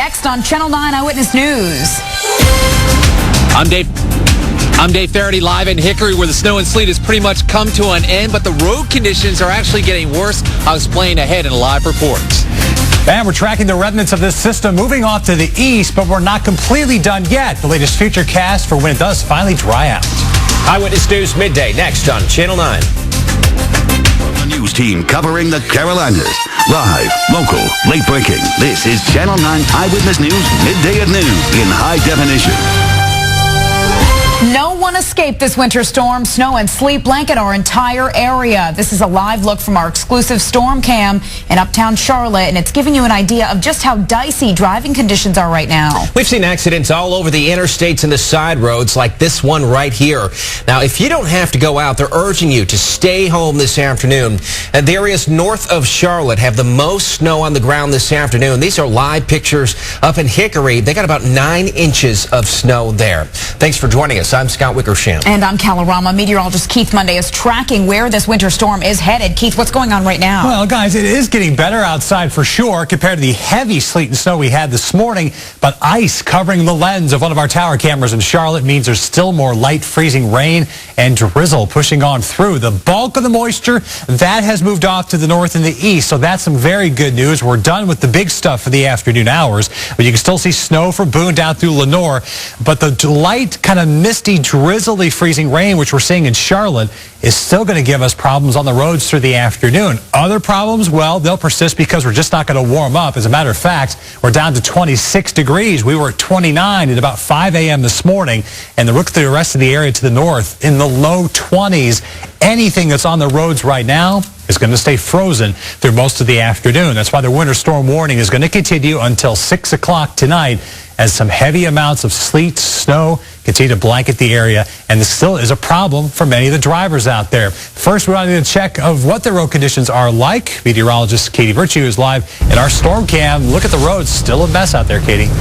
next on Channel 9 Eyewitness News. I'm Dave Faraday live in Hickory, where the snow and sleet has pretty much come to an end, but the road conditions are actually getting worse. I'll explain ahead in a live report. And we're tracking the remnants of this system moving off to the east, but we're not completely done yet. The latest futurecast for when it does finally dry out. Eyewitness News midday next on Channel 9. The news team covering the Carolinas. Live, local, late breaking. This is Channel 9 Eyewitness News midday at noon in high definition. No one escaped this winter storm. Snow and sleet blanket our entire area. This is a live look from our exclusive storm cam in uptown Charlotte, and it's giving you an idea of just how dicey driving conditions are right now. We've seen accidents all over the interstates and the side roads like this one right here. Now, if you don't have to go out, they're urging you to stay home this afternoon. And the areas north of Charlotte have the most snow on the ground this afternoon. These are live pictures up in Hickory. They got about 9 inches of snow there. Thanks for joining us. I'm Scott Wickersham. And I'm Calorama. Meteorologist Keith Monday is tracking where this winter storm is headed. Keith, what's going on right now? Well, guys, it is getting better outside for sure compared to the heavy sleet and snow we had this morning. But ice covering the lens of one of our tower cameras in Charlotte means there's still more light freezing rain and drizzle pushing on through. The bulk of the moisture, that has moved off to the north and the east. So that's some very good news. We're done with the big stuff for the afternoon hours. But you can still see snow from Boone down through Lenore. But the light kind of misty, drizzly freezing rain, which we're seeing in Charlotte, is still going to give us problems on the roads through the afternoon. Other problems, well, they'll persist because we're just not going to warm up. As a matter of fact, we're down to 26 degrees. We were at 29 at about 5 a.m. this morning, and look at the rest of the area to the north in the low 20s. Anything that's on the roads right now is going to stay frozen through most of the afternoon. That's why the winter storm warning is going to continue until 6 o'clock tonight, as some heavy amounts of sleet, snow continue to blanket the area, and this still is a problem for many of the drivers out there. First, we want to get a check of what the road conditions are like. Meteorologist Katie Virtue is live in our storm cam. Look at the roads, still a mess out there, Katie.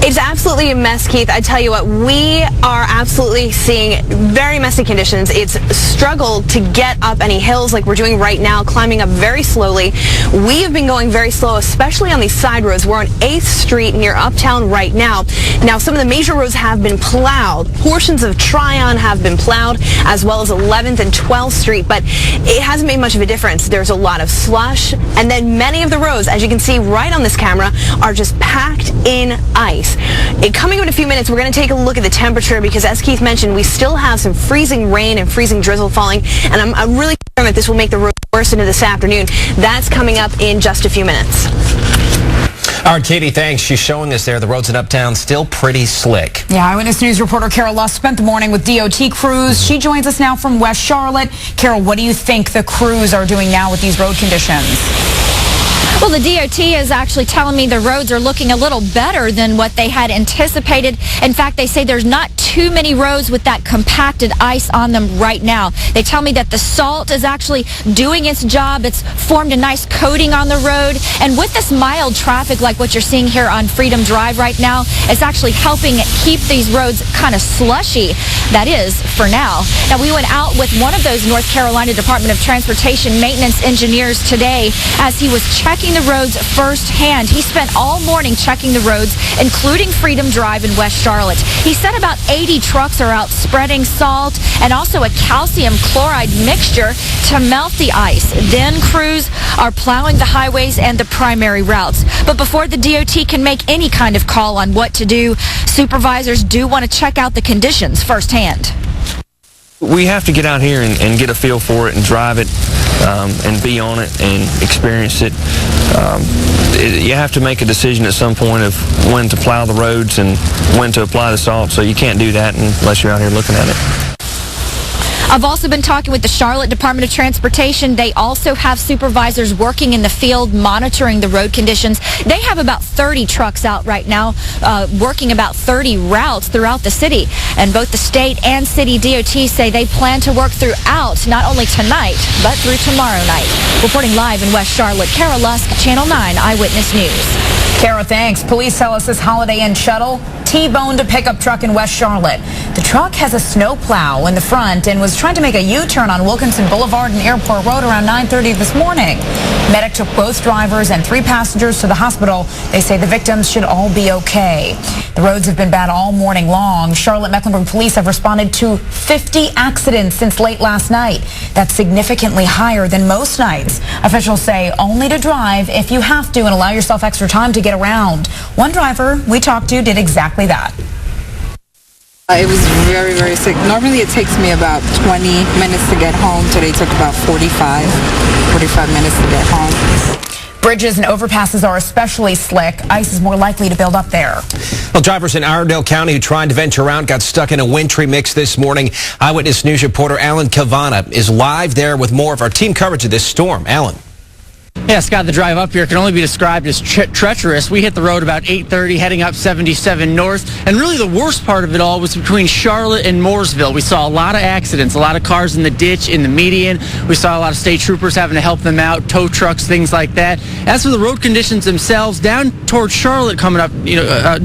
It's absolutely a mess, Keith. I tell you what, we are absolutely seeing very messy conditions. It's struggled to get up any hills like we're doing right now, climbing up very slowly. We have been going very slow, especially on these side roads. We're on 8th Street near Uptown right now. Now, some of the major roads have been plowed. Portions of Tryon have been plowed, as well as 11th and 12th Street, but it hasn't made much of a difference. There's a lot of slush, and then many of the roads, as you can see right on this camera, are just packed in ice. Coming up in a few minutes, we're going to take a look at the temperature because, as Keith mentioned, we still have some freezing rain and freezing drizzle falling, and I'm really concerned that this will make the road worse into this afternoon. That's coming up in just a few minutes. All right, Katie, thanks. She's showing us there. The roads in Uptown still pretty slick. Yeah, Eyewitness News reporter Carol Luss spent the morning with DOT crews. She joins us now from West Charlotte. Carol, what do you think the crews are doing now with these road conditions? Well, the DOT is actually telling me the roads are looking a little better than what they had anticipated. In fact, they say there's not too many roads with that compacted ice on them right now. They tell me that the salt is actually doing its job. It's formed a nice coating on the road. And with this mild traffic like what you're seeing here on Freedom Drive right now, it's actually helping keep these roads kind of slushy. That is, for now. Now, we went out with one of those North Carolina Department of Transportation maintenance engineers today as he was checking the roads firsthand. He spent all morning checking the roads, including Freedom Drive in West Charlotte. He said about 80 trucks are out spreading salt and also a calcium chloride mixture to melt the ice. Then crews are plowing the highways and the primary routes. But before the DOT can make any kind of call on what to do, supervisors do want to check out the conditions firsthand. We have to get out here and get a feel for it and drive it and be on it and experience it. You have to make a decision at some point of when to plow the roads and when to apply the salt, so you can't do that unless you're out here looking at it. I've also been talking with the Charlotte Department of Transportation. They also have supervisors working in the field monitoring the road conditions. They have about 30 trucks out right now working about 30 routes throughout the city. And both the state and city DOT say they plan to work throughout, not only tonight, but through tomorrow night. Reporting live in West Charlotte, Carol Lusk, Channel 9 Eyewitness News. Kara, thanks. Police tell us this Holiday Inn shuttle T-boned a pickup truck in West Charlotte. The truck has a snowplow in the front and was trying to make a U-turn on Wilkinson Boulevard and Airport Road around 9:30 this morning. Medic took both drivers and 3 passengers to the hospital. They say the victims should all be okay. The roads have been bad all morning long. Charlotte Mecklenburg police have responded to 50 accidents since late last night. That's significantly higher than most nights. Officials say only to drive if you have to and allow yourself extra time to get around. One driver we talked to did exactly that. It was very, very sick. Normally it takes me about 20 minutes to get home. Today took about 45 minutes to get home. Bridges and overpasses are especially slick. Ice is more likely to build up there. Well, drivers in Iredell County who tried to venture around got stuck in a wintry mix this morning. Eyewitness News reporter Alan Cavanna is live there with more of our team coverage of this storm. Alan. Yeah, Scott, the drive up here can only be described as treacherous. We hit the road about 8:30, heading up 77 north. And really the worst part of it all was between Charlotte and Mooresville. We saw a lot of accidents, a lot of cars in the ditch, in the median. We saw a lot of state troopers having to help them out, tow trucks, things like that. As for the road conditions themselves, down towards Charlotte coming up,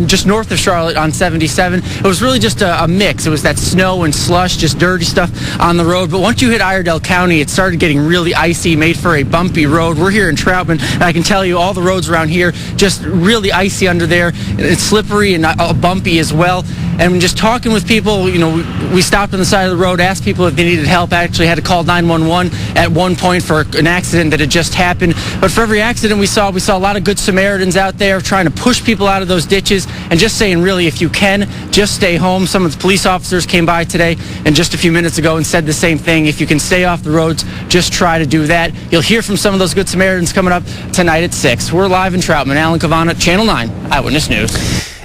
just north of Charlotte on 77, it was really just a mix. It was that snow and slush, just dirty stuff on the road. But once you hit Iredell County, it started getting really icy, made for a bumpy road. We're here in Troutman, and I can tell you all the roads around here just really icy under there. It's slippery and bumpy as well. And just talking with people, we stopped on the side of the road, asked people if they needed help. I actually had to call 911 at one point for an accident that had just happened. But for every accident we saw a lot of good Samaritans out there trying to push people out of those ditches and just saying, really, if you can, just stay home. Some of the police officers came by today and just a few minutes ago and said the same thing. If you can stay off the roads, just try to do that. You'll hear from some of those good Samaritans coming up tonight at 6. We're live in Troutman. Alan Cavanna, Channel 9 Eyewitness News.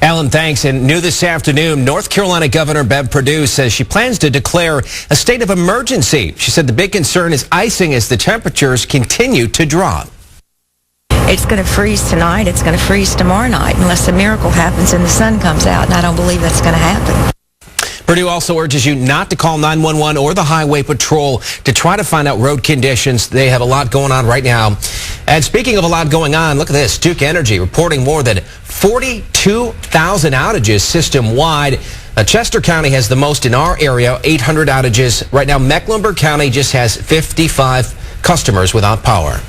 Alan, thanks. And new this afternoon, North Carolina Governor Bev Perdue says she plans to declare a state of emergency. She said the big concern is icing as the temperatures continue to drop. It's going to freeze tonight. It's going to freeze tomorrow night unless a miracle happens and the sun comes out, and I don't believe that's going to happen. Perdue also urges you not to call 911 or the Highway Patrol to try to find out road conditions. They have a lot going on right now. And speaking of a lot going on, look at this. Duke Energy reporting more than 42,000 outages system-wide. Chester County has the most in our area, 800 outages. Right now, Mecklenburg County just has 55 customers without power.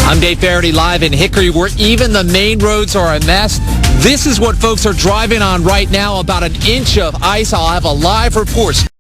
I'm Dave Faraday, live in Hickory, where even the main roads are a mess. This is what folks are driving on right now, about an inch of ice. I'll have a live report.